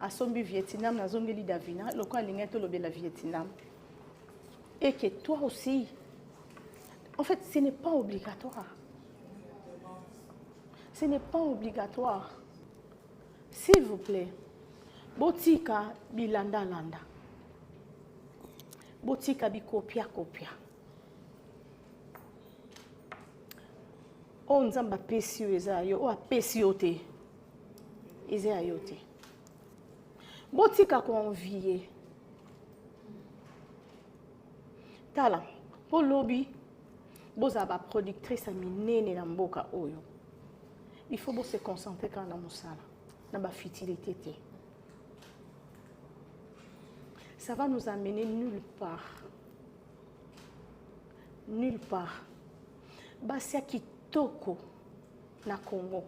Asombi Vietnam, Nazongeli Davina, le quoi l'ingénieur le la Vietnam. Et que toi aussi, en fait, ce n'est pas obligatoire. Ce n'est pas obligatoire. S'il vous plaît, botika bilanda landa. Botika bi copia. On nzamba pesi ezayo, o apesi yote. Ezayo te. Botika convier. Tala, pour lobby, bozaba productrice a minene na mboka oyo. Il faut se concentrer quand on a musala, na ba futilité te. Ça va nous amener nulle part. Nulle part. Basia kitoko na Congo.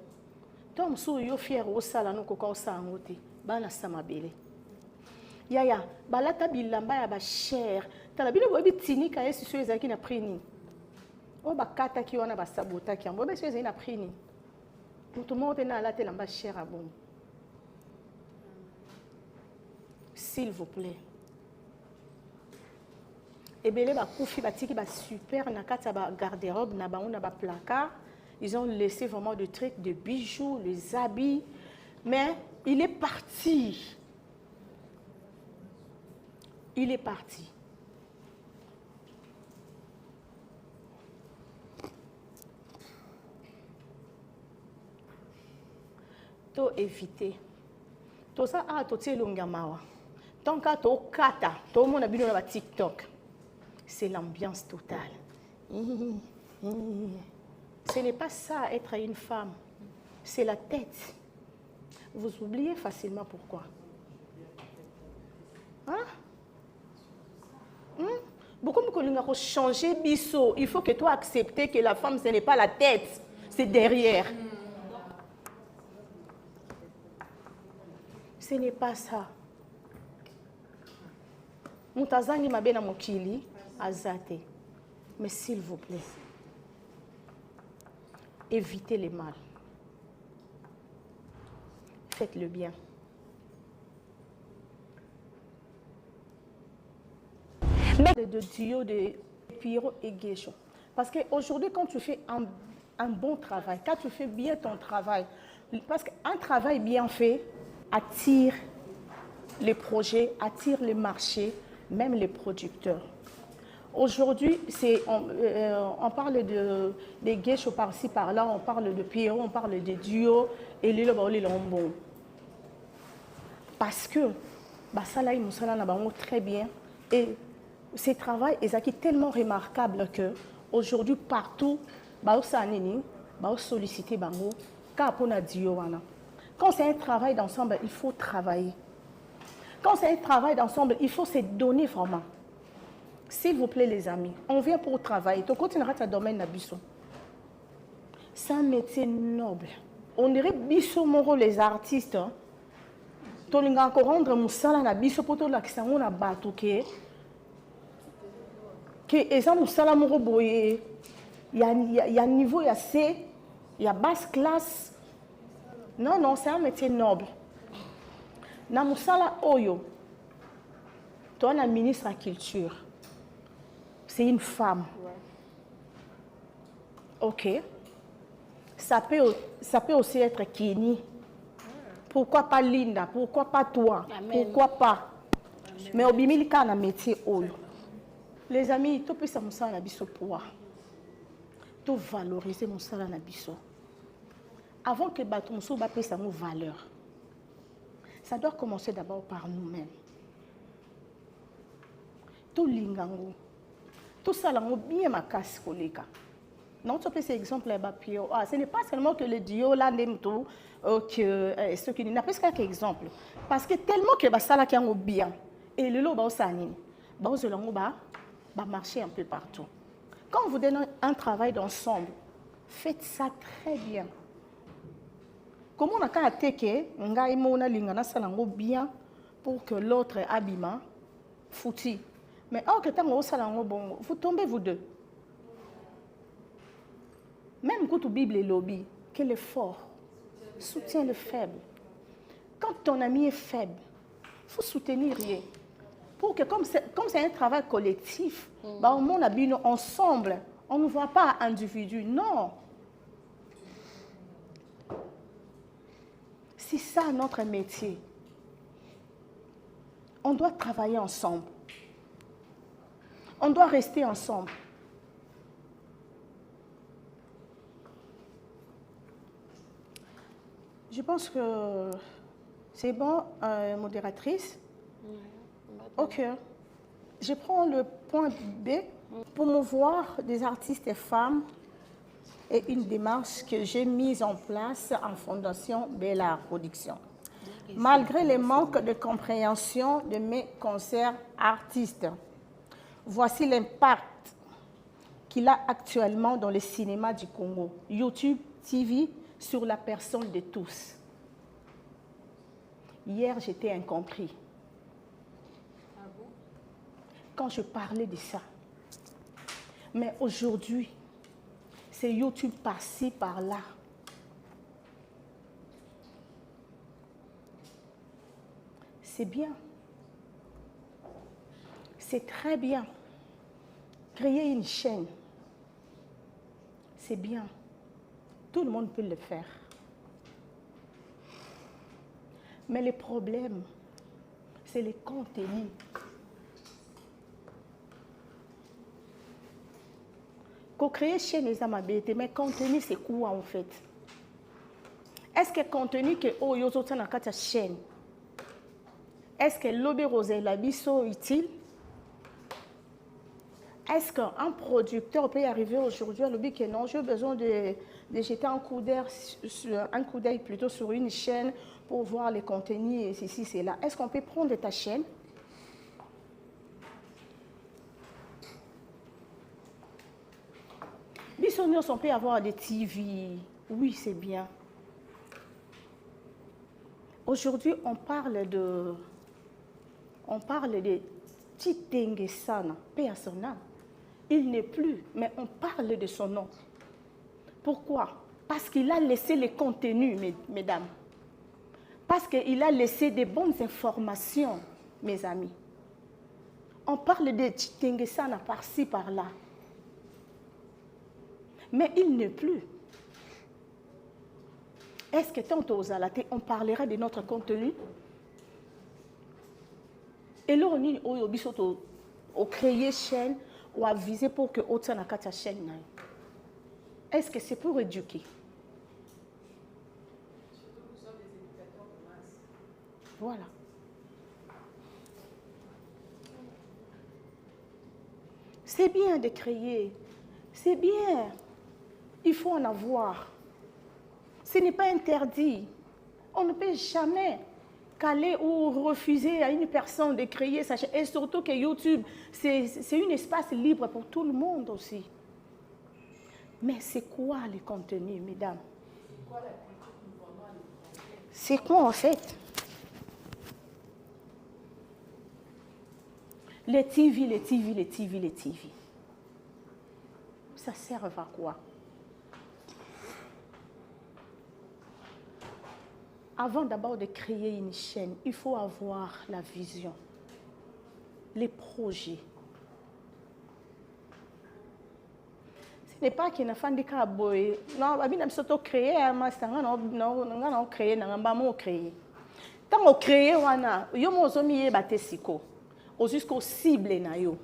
Tom so yo fier o sala no koka o sangote. Bana samabele. Yaya, balata bilamba ya ba cher. Tala bino bobi tinika yesu so ezaki na prix. O ba kata ki wana ba sabota ki ambo be so ezaki na prix. Tout le monde est là, la lamba cher à bon. S'il vous plaît. Et bien, les koufi batiki ba super na kata ba garde-robe na ba on a ba placard. Ils ont laissé vraiment des trucs, de bijoux, les habits. Mais il est parti. Il est parti. To éviter. To ça a to tie longamawa. Tant qu'à to kata, to mon abino na TikTok. C'est l'ambiance totale. Ce n'est pas ça être une femme. C'est la tête. Vous oubliez facilement pourquoi. Hein? Beaucoup de changer biso. Il faut que toi acceptes que la femme ce n'est pas la tête, c'est derrière. Ce n'est pas ça. Mutazani mabena mokili azate. Mais s'il vous plaît, évitez le mal. Faites le bien. Mais de duo de Pierrot et Guéchon. Parce qu'aujourd'hui, quand tu fais un bon travail, quand tu fais bien ton travail, parce qu'un travail bien fait attire les projets, attire les marchés, même les producteurs. Aujourd'hui, on parle de Guéchon par-ci, par-là, on parle de Pierrot, on parle de duo et les lombons. Parce que ça là, nous sommes très bien. Et ce travail est tellement remarquable que aujourd'hui partout, solliciter bango, quand c'est un travail d'ensemble, il faut travailler. Quand c'est un travail d'ensemble, il faut se donner vraiment. S'il vous plaît les amis, on vient pour travailler. Tu continueras ta domaine na biso. C'est un métier noble. On dirait biso moro les artistes. Tu n'as encore rendre musala na biso pour tout l'accent na bato que eza musala moro boye. Il y a niveau, il y a C, il y a basse classe. Non, c'est un métier noble. Na musala oyo. Toi la ministre de la culture. C'est une femme. Ok. Ça peut aussi être Kini. Pourquoi pas Linda? Pourquoi pas toi? Amen. Pourquoi pas? Amen. Mais au bimilika na métier oyo. Les amis, tu peux savoir na biso poids. Tu valoriser mon salaire na biso. Avant que bato muso ba pesa mo valeur. Ça doit commencer d'abord par nous-mêmes. Tout lingango. Tout ça, bien ma casse koleka. Non, tu peux ces exemples là-bas. Ce n'est pas seulement que le duo là n'aime tout, que ce qui n'a pas qu'un exemple. Parce que tellement que ça là qui est bien et le lot va marcher un peu partout. Quand vous donnez un travail d'ensemble, faites ça très bien. Comment on a qu'à attaquer, bien pour que l'autre abîme, fouti. Mais vous tombez vous deux. Même quand la Bible est lobby, que le fort soutient le faible. Quand ton ami est faible, il faut soutenir. Pour que, comme c'est un travail collectif, bah, au monde habille ensemble. On ne voit pas individu. Non. C'est ça notre métier. On doit travailler ensemble. On doit rester ensemble. Je pense que c'est bon, modératrice. Ok. Je prends le point B. Promouvoir des artistes et femmes est une démarche que j'ai mise en place en Fondation Bella Production. Malgré les manques de compréhension de mes concerts artistes, voici l'impact qu'il a actuellement dans le cinéma du Congo, YouTube TV, sur la personne de tous. Hier, j'étais incompris. Ah bon? Quand je parlais de ça. Mais aujourd'hui, c'est YouTube par-ci, par-là. C'est bien. C'est très bien. Créer une chaîne, c'est bien. Tout le monde peut le faire. Mais le problème, c'est les contenus. Créer chaîne les amabétés, mais contenu c'est quoi en fait? Est-ce que contenu que oh yo zote na kata chaîne? Est-ce que l'obé rosé la biso utile? Est-ce qu'un producteur peut y arriver aujourd'hui à l'obé que non, j'ai besoin de jeter un coup d'œil plutôt sur une chaîne pour voir les contenus et ceci, c'est là. Est-ce qu'on peut prendre ta chaîne? Bisognos, on peut avoir des TV. Oui, c'est bien. Aujourd'hui, on parle de Titengesana, paix à son âme. Il n'est plus, mais on parle de son nom. Pourquoi? Parce qu'il a laissé les contenus, mesdames. Parce qu'il a laissé des bonnes informations, mes amis. On parle de Titengesana par-ci, par-là. Mais il n'est plus. Est-ce que tantôt aux alatés, on parlera de notre contenu? Et là, on a créé chaîne ou à viser pour que autant na kata chaîne. Est-ce que c'est pour éduquer? Voilà. C'est bien de créer. C'est bien. Il faut en avoir. Ce n'est pas interdit. On ne peut jamais caler ou refuser à une personne de créer sa chaîne. Et surtout que YouTube, c'est un espace libre pour tout le monde aussi. Mais c'est quoi le contenu, mesdames? C'est quoi en fait? Les TV. Ça sert à quoi? Avant d'abord de créer une chaîne, il faut avoir la vision, les projets. Ce n'est pas qu'il y a des gens qui non, on créé, on créé, on créé. Tant on crée, on a, on jusqu'au cible na yo,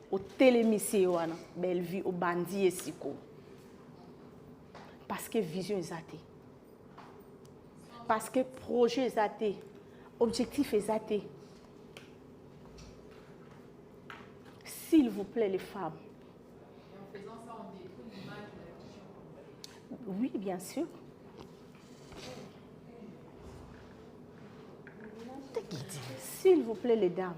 au télémissie wana, belle vie, au bandit siko. Parce que vision est athée. Parce que projet est athée. Objectif est athée. S'il vous plaît, les femmes. Et en faisant ça, on détruit l'image de la culture. Oui, bien sûr. S'il vous plaît, les dames.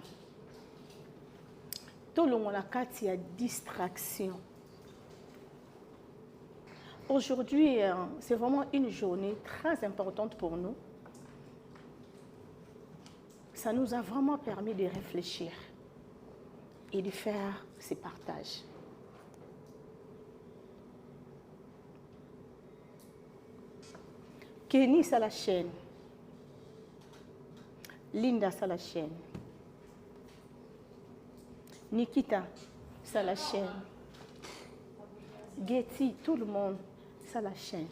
Tout le monde a il y a distraction. Aujourd'hui, c'est vraiment une journée très importante pour nous. Ça nous a vraiment permis de réfléchir et de faire ces partages. Kenny, c'est la chaîne. Linda, ça la chaîne. Nikita, ça la chaîne. Getty, tout le monde, ça la chaîne.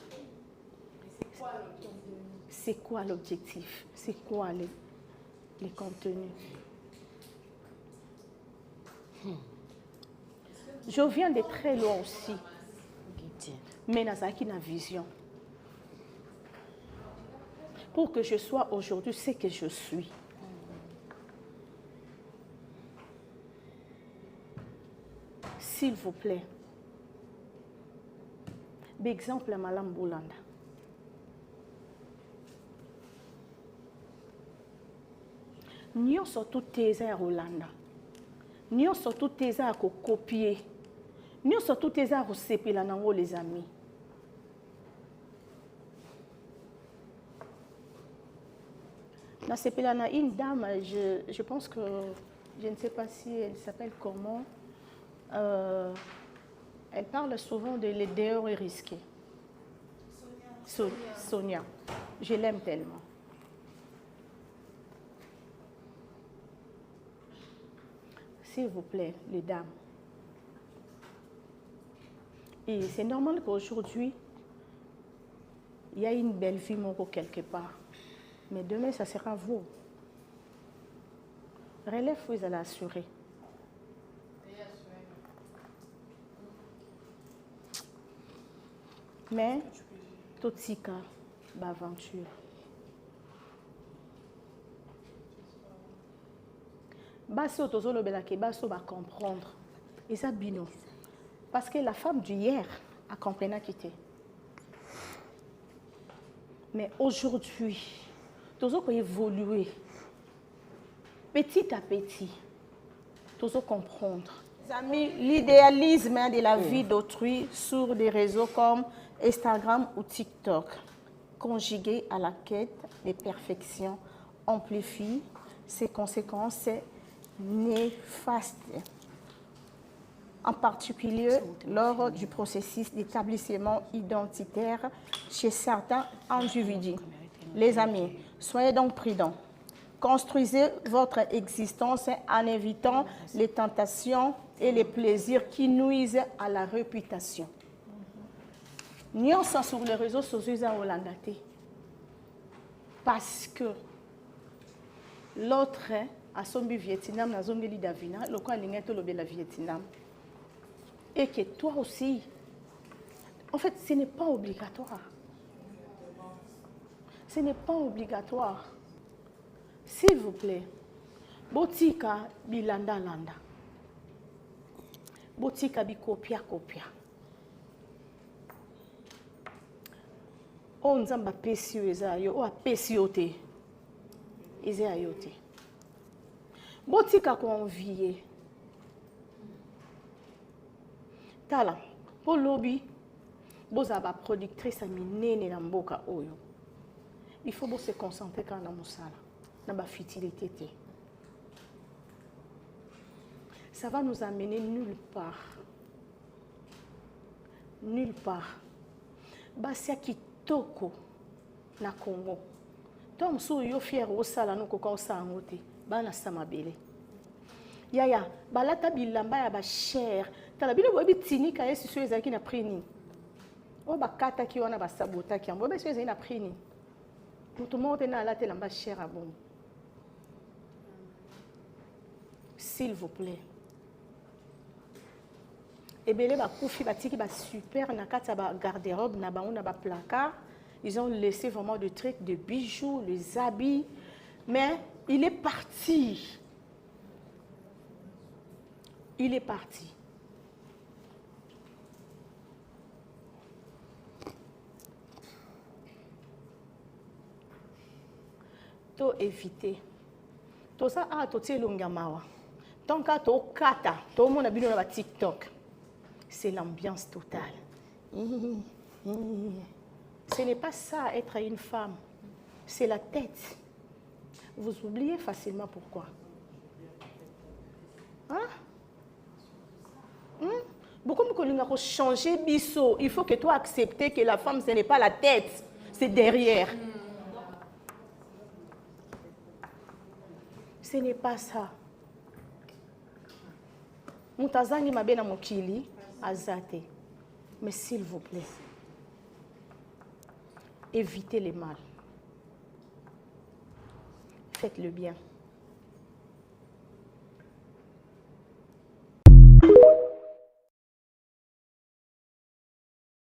C'est quoi l'objectif? C'est quoi les contenus? Je viens de très loin aussi. Mais Nazaki n'a vision. Pour que je sois aujourd'hui ce que je suis. S'il vous plaît. Exemple à Malam Boulanda. Nous sommes tous à Rolanda. Nous sommes tous à copier. Nous sommes tous à séparer les amis. Dans ce pays-là, il y a une dame, je pense que, je ne sais pas si elle s'appelle comment, elle parle souvent de l'idéal et risqué. Sonia. Je l'aime tellement. S'il vous plaît, les dames. Et c'est normal qu'aujourd'hui, il y a une belle vie quelque part. Mais demain, ça sera vous. Relève, vous allez assurer. Mais, tout ce cas, l'aventure. Basso, tozolo belake, basso va comprendre. Et ça, bino. Parce que la femme d'hier a compris à quitter. Mais aujourd'hui, tous ont évolué. Petit à petit, tous ont comprendre. Les amis, l'idéalisme de la vie d'autrui sur des réseaux comme Instagram ou TikTok, conjugué à la quête de perfection, amplifie ses conséquences néfastes. En particulier lors du processus d'établissement identitaire chez certains individus. Les amis, soyez donc prudents. Construisez votre existence en évitant les tentations et les plaisirs qui nuisent à la réputation. Nous sommes sur les réseaux sociaux en Hollande. Parce que l'autre a son Vietnam, a son Davina, le coin de la Vietnam. Et que toi aussi, en fait, ce n'est pas obligatoire. Ce n'est pas obligatoire. S'il vous plaît, botika bilanda landa. Botika bi copia. On nzamba pesi ezayo, o apesi yote. Ezayo te. Botika convier. Tala, pour lobby, vous avez productrice à minene na mboka oyo. Il faut se concentrer quand on a musala, dans la futilité. Ça va nous amener nulle part. Nulle part. Basia kitoko na Congo. Tom so yo fier au sala no koka o sangote, bana samabele. Yaya, balata bilamba ya ba cher. Tala bino bobi tinika yesu so ezaki na prix. O ba kata ki wana ba sabota ki ambo ba so ezaki na prix. Tout le monde est là, la cher à bon. S'il vous plaît. Et bien, les koufi batiki ba super na kata ba garde-robe na ba on a ba placard. Ils ont laissé vraiment des trucs, de bijoux, les habits. Mais il est parti. Il est parti. To éviter. To ça a to tselonga mawa. Tant que to kata, to mona bino na TikTok. C'est l'ambiance totale. Ce n'est pas ça être une femme. C'est la tête. Vous oubliez facilement pourquoi. Hein? Beaucoup de changer biso. Il faut que toi acceptes que la femme, ce n'est pas la tête, c'est derrière. Ce n'est pas ça. Moutazangi mabena mokili azate. Mais s'il vous plaît, évitez le mal. Faites le bien.